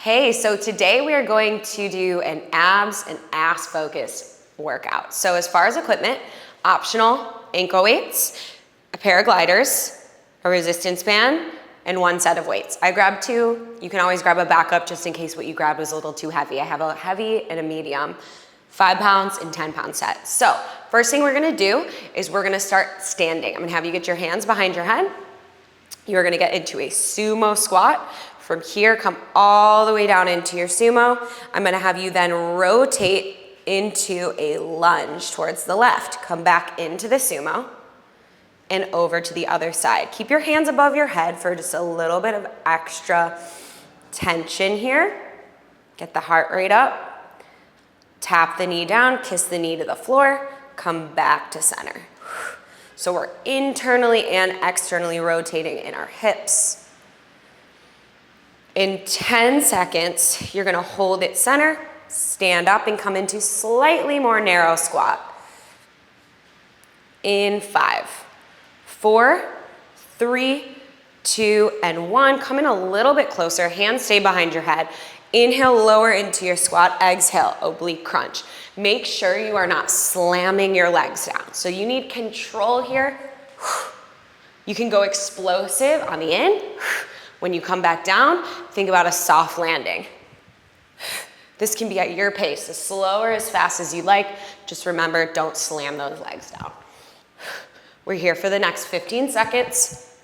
Hey, so today we are going to do an abs and ass focused workout. So as far as equipment, optional ankle weights, a pair of gliders, a resistance band, and one set of weights. I grabbed two. You can always grab a backup just in case what you grabbed was a little too heavy. I have a heavy and a medium, 5 pounds and 10 pound sets. So first thing we're gonna do is we're gonna start standing. I'm gonna have you get your hands behind your head. You're gonna get into a sumo squat. From here, come all the way down into your sumo. I'm gonna have you then rotate into a lunge towards the left. Come back into the sumo and over to the other side. Keep your hands above your head for just a little bit of extra tension here. Get the heart rate up. Tap the knee down, kiss the knee to the floor, come back to center. So we're internally and externally rotating in our hips. In 10 seconds, you're gonna hold it center, stand up and come into slightly more narrow squat. In 5, 4, 3, 2, and 1. Come in a little bit closer, hands stay behind your head. Inhale, lower into your squat, exhale, oblique crunch. Make sure you are not slamming your legs down. So you need control here. You can go explosive on the in. When you come back down, think about a soft landing. This can be at your pace, as slow or as fast as you like. Just remember, don't slam those legs down. We're here for the next 15 seconds.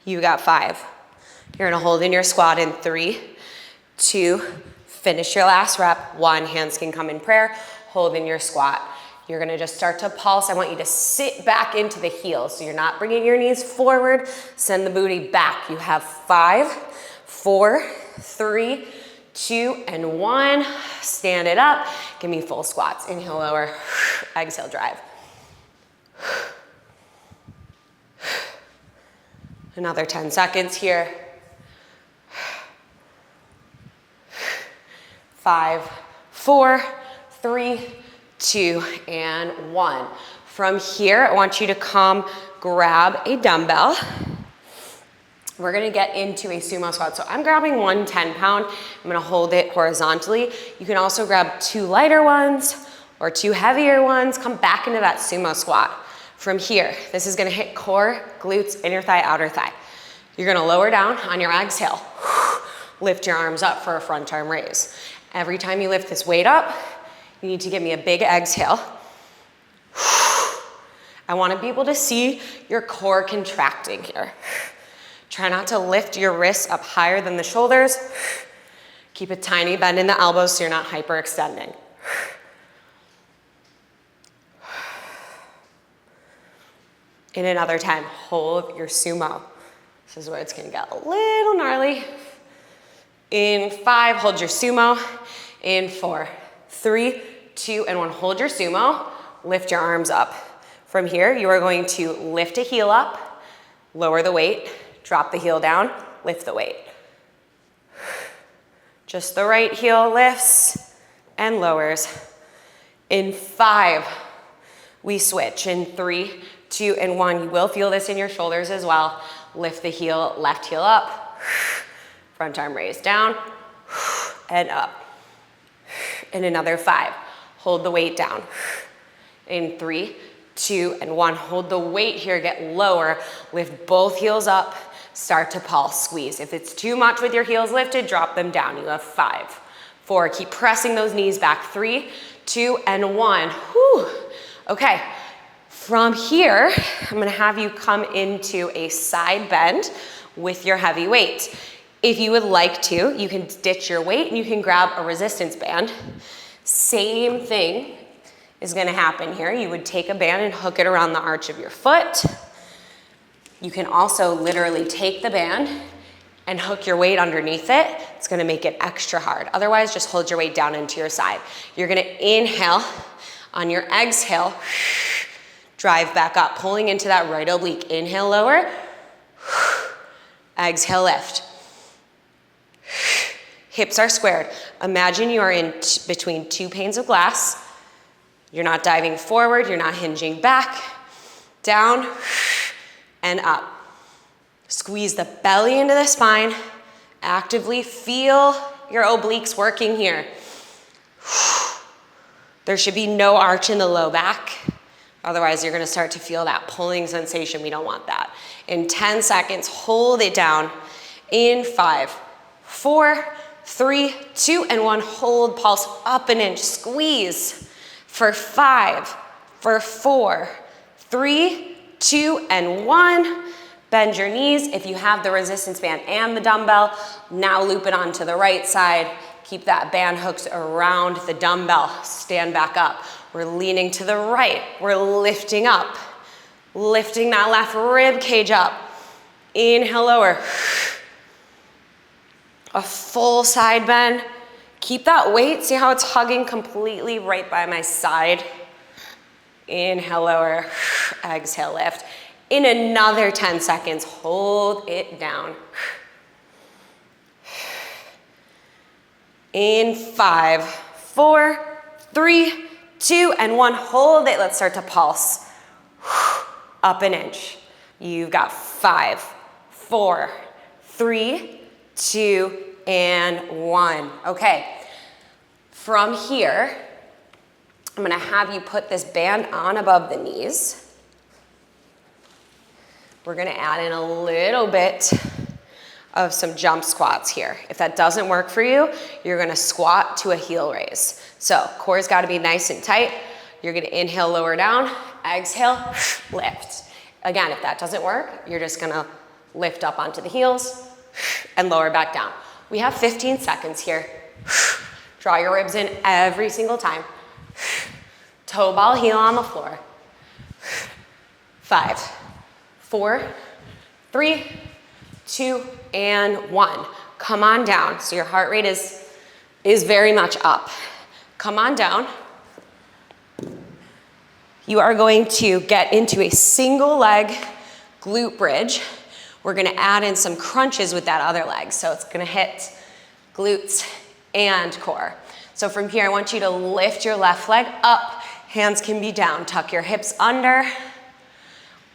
You got 5. You're gonna hold in your squat in 3, 2, finish your last rep. 1, hands can come in prayer. Hold in your squat. You're gonna just start to pulse. I want you to sit back into the heels. So you're not bringing your knees forward. Send the booty back. You have 5, 4, 3, 2, and 1. Stand it up. Give me full squats. Inhale, lower. Exhale, drive. Another 10 seconds here. 5, 4, 3, 2, and 1. From here, I want you to come grab a dumbbell. We're gonna get into a sumo squat. So I'm grabbing one 10 pound. I'm gonna hold it horizontally. You can also grab 2 lighter ones or 2 heavier ones. Come back into that sumo squat. From here, this is gonna hit core, glutes, inner thigh, outer thigh. You're gonna lower down on your exhale. Lift your arms up for a front arm raise. Every time you lift this weight up, you need to give me a big exhale. I wanna be able to see your core contracting here. Try not to lift your wrists up higher than the shoulders. Keep a tiny bend in the elbows so you're not hyperextending. In another 10, hold your sumo. This is where it's gonna get a little gnarly. In 5, hold your sumo. In 4, 3, 2, and 1, hold your sumo. Lift your arms up. From here, you are going to lift a heel up, lower the weight, drop the heel down, lift the weight. Just the right heel lifts and lowers. In 5, we switch. In 3, 2, and 1, you will feel this in your shoulders as well. Lift the heel, left heel up. Front arm raise down and up. In another 5, hold the weight down. In 3, 2, and 1, hold the weight here, get lower, lift both heels up, start to pulse, squeeze. If it's too much with your heels lifted, drop them down. You have 5, 4, keep pressing those knees back. 3, 2, and 1. Whew. Okay, from here, I'm gonna have you come into a side bend with your heavy weight. If you would like to, you can ditch your weight and you can grab a resistance band. Same thing is gonna happen here. You would take a band and hook it around the arch of your foot. You can also literally take the band and hook your weight underneath it. It's gonna make it extra hard. Otherwise, just hold your weight down into your side. You're gonna inhale. On your exhale, drive back up, pulling into that right oblique. Inhale, lower. Exhale, lift. Hips are squared. Imagine you are in between 2 panes of glass. You're not diving forward, you're not hinging back, down and up. Squeeze the belly into the spine. Actively feel your obliques working here. There should be no arch in the low back. Otherwise, you're gonna start to feel that pulling sensation. We don't want that. In 10 seconds, hold it down. In 5, 4, 3, 2, and 1. Hold, pulse up an inch. Squeeze for 5, for 4, 3, 2, and 1. Bend your knees. If you have the resistance band and the dumbbell, now loop it onto the right side. Keep that band hooked around the dumbbell. Stand back up. We're leaning to the right. We're lifting up. Lifting that left rib cage up. Inhale, lower. A full side bend. Keep that weight. See how it's hugging completely right by my side. Inhale, lower. Exhale, lift. In another 10 seconds, hold it down. In 5, 4, 3, 2, and 1. Hold it. Let's start to pulse. Up an inch. You've got 5, 4, 3, 2, and 1. Okay. From here, I'm gonna have you put this band on above the knees. We're gonna add in a little bit of some jump squats here. If that doesn't work for you, you're gonna squat to a heel raise. So core's gotta be nice and tight. You're gonna inhale, lower down, exhale, lift. Again, if that doesn't work, you're just gonna lift up onto the heels and lower back down. We have 15 seconds here. Draw your ribs in every single time. Toe ball, heel on the floor. 5, 4, 3, 2, and 1. Come on down. So your heart rate is very much up. Come on down. You are going to get into a single leg glute bridge. We're gonna add in some crunches with that other leg. So it's gonna hit glutes and core. So from here, I want you to lift your left leg up. Hands can be down. Tuck your hips under.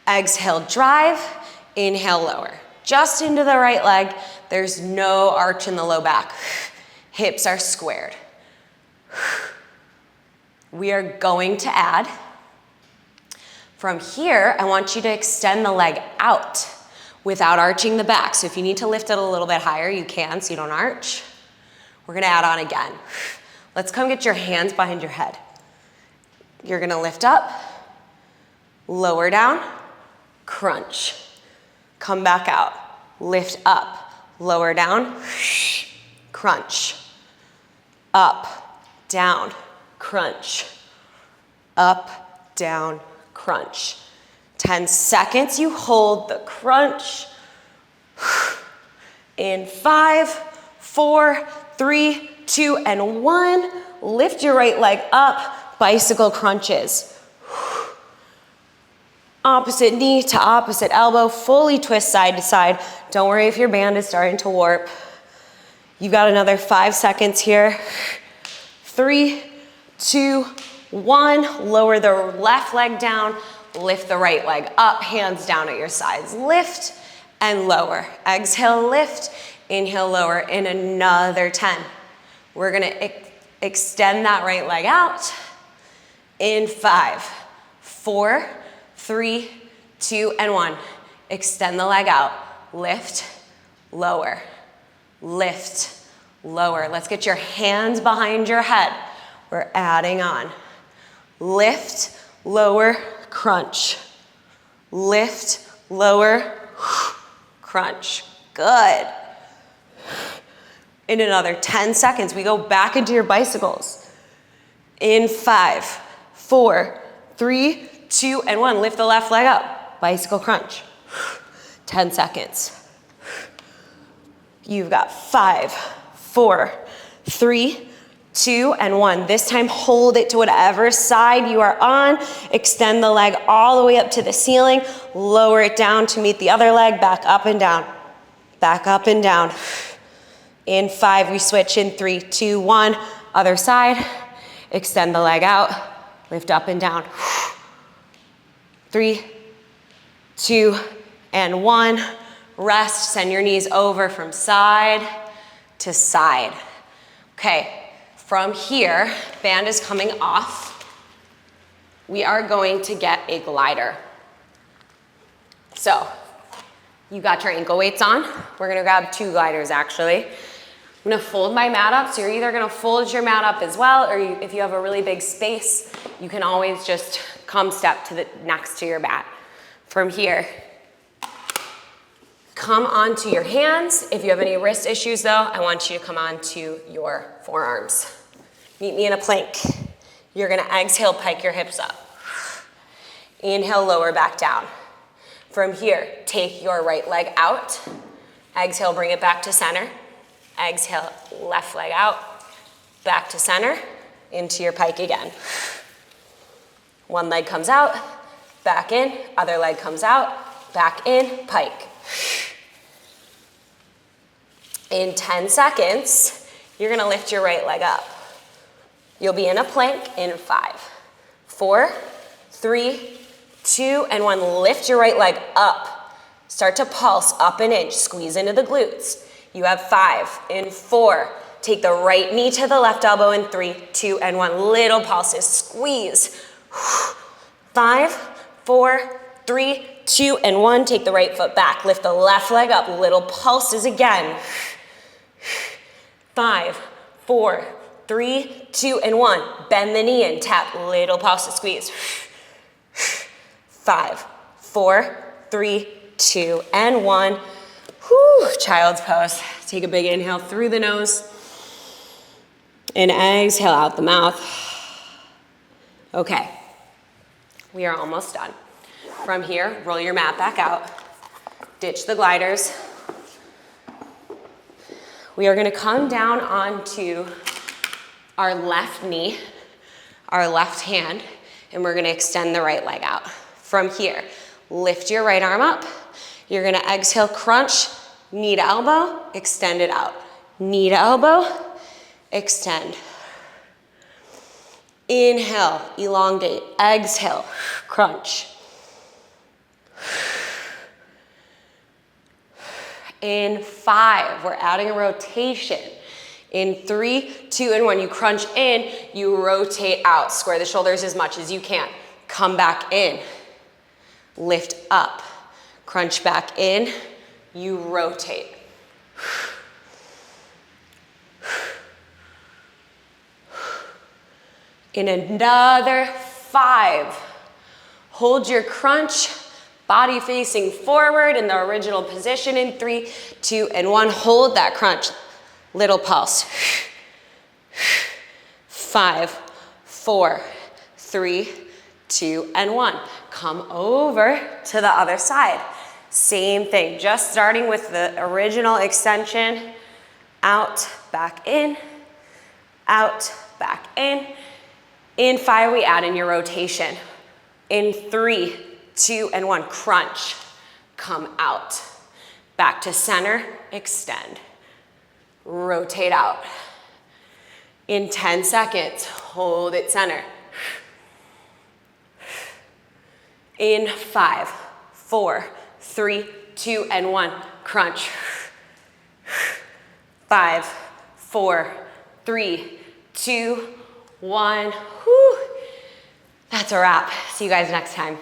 Exhale, drive. Inhale, lower. Just into the right leg. There's no arch in the low back. Hips are squared. We are going to add. From here, I want you to extend the leg out without arching the back. So if you need to lift it a little bit higher, you can so you don't arch. We're gonna add on again. Let's come get your hands behind your head. You're gonna lift up, lower down, crunch. Come back out, lift up, lower down, crunch. Up, down, crunch. Up, down, crunch. 10 seconds, you hold the crunch. In 5, 4, 3, 2, and 1. Lift your right leg up, bicycle crunches. Opposite knee to opposite elbow, fully twist side to side. Don't worry if your band is starting to warp. You got another 5 seconds here. 3, 2, 1. Lower the left leg down, lift the right leg up, hands down at your sides. Lift and lower. Exhale, lift. Inhale, lower. In another 10. We're gonna extend that right leg out. In 5, 4, 3, 2, and 1. Extend the leg out. Lift, lower, lift, lower. Let's get your hands behind your head. We're adding on. Lift, lower, crunch. Lift, lower, crunch. Good. In another 10 seconds, we go back into your bicycles. In 5, 4, 3, 2, and 1. Lift the left leg up. Bicycle crunch. 10 seconds. You've got 5, 4, 3, 2, and 1. This time, hold it to whatever side you are on. Extend the leg all the way up to the ceiling. Lower it down to meet the other leg. Back up and down. Back up and down. In 5, we switch in 3, 2, 1. Other side. Extend the leg out. Lift up and down. 3, 2, and 1. Rest, send your knees over from side to side. Okay, from here, band is coming off. We are going to get a glider. So, you got your ankle weights on. We're gonna grab 2 gliders actually. I'm gonna fold my mat up, so you're either gonna fold your mat up as well, or if you have a really big space, you can always just come step to the next to your mat. From here, come onto your hands. If you have any wrist issues though, I want you to come onto your forearms. Meet me in a plank. You're gonna exhale, pike your hips up. Inhale, lower back down. From here, take your right leg out. Exhale, bring it back to center. Exhale, left leg out, back to center, into your pike again. One leg comes out, back in, other leg comes out, back in, pike. In 10 seconds, you're gonna lift your right leg up. You'll be in a plank in 5, 4, 3, 2, and 1. Lift your right leg up. Start to pulse up and in, squeeze into the glutes. You have 5, in 4, take the right knee to the left elbow in 3, 2, and 1. Little pulses, squeeze. 5, 4, 3, 2, and 1. Take the right foot back. Lift the left leg up. Little pulses again. 5, 4, 3, 2, and 1. Bend the knee in. Tap. Little pulses. Squeeze. 5, 4, 3, 2, and 1. Whew, child's pose. Take a big inhale through the nose and exhale out the mouth. Okay, we are almost done. From here, roll your mat back out. Ditch the gliders. We are gonna come down onto our left knee, our left hand, and we're gonna extend the right leg out. From here, lift your right arm up. You're gonna exhale, crunch, knee to elbow, extend it out. Knee to elbow, extend. Inhale, elongate. Exhale, crunch. In 5, we're adding a rotation. In 3, 2, and 1, you crunch in, you rotate out. Square the shoulders as much as you can. Come back in. Lift up. Crunch back in. You rotate. In another 5, hold your crunch, body facing forward in the original position in 3, 2, and 1. Hold that crunch. Little pulse. 5, 4, 3, 2, and 1. Come over to the other side. Same thing, just starting with the original extension. Out, back in, out, back in. In 5, we add in your rotation. In 3, 2, and 1, crunch. Come out. Back to center, extend. Rotate out. In 10 seconds, hold it center. In 5, 4, 3, 2, and 1, crunch. 5, 4, 3, 2, 1. Whew. That's a wrap. See you guys next time.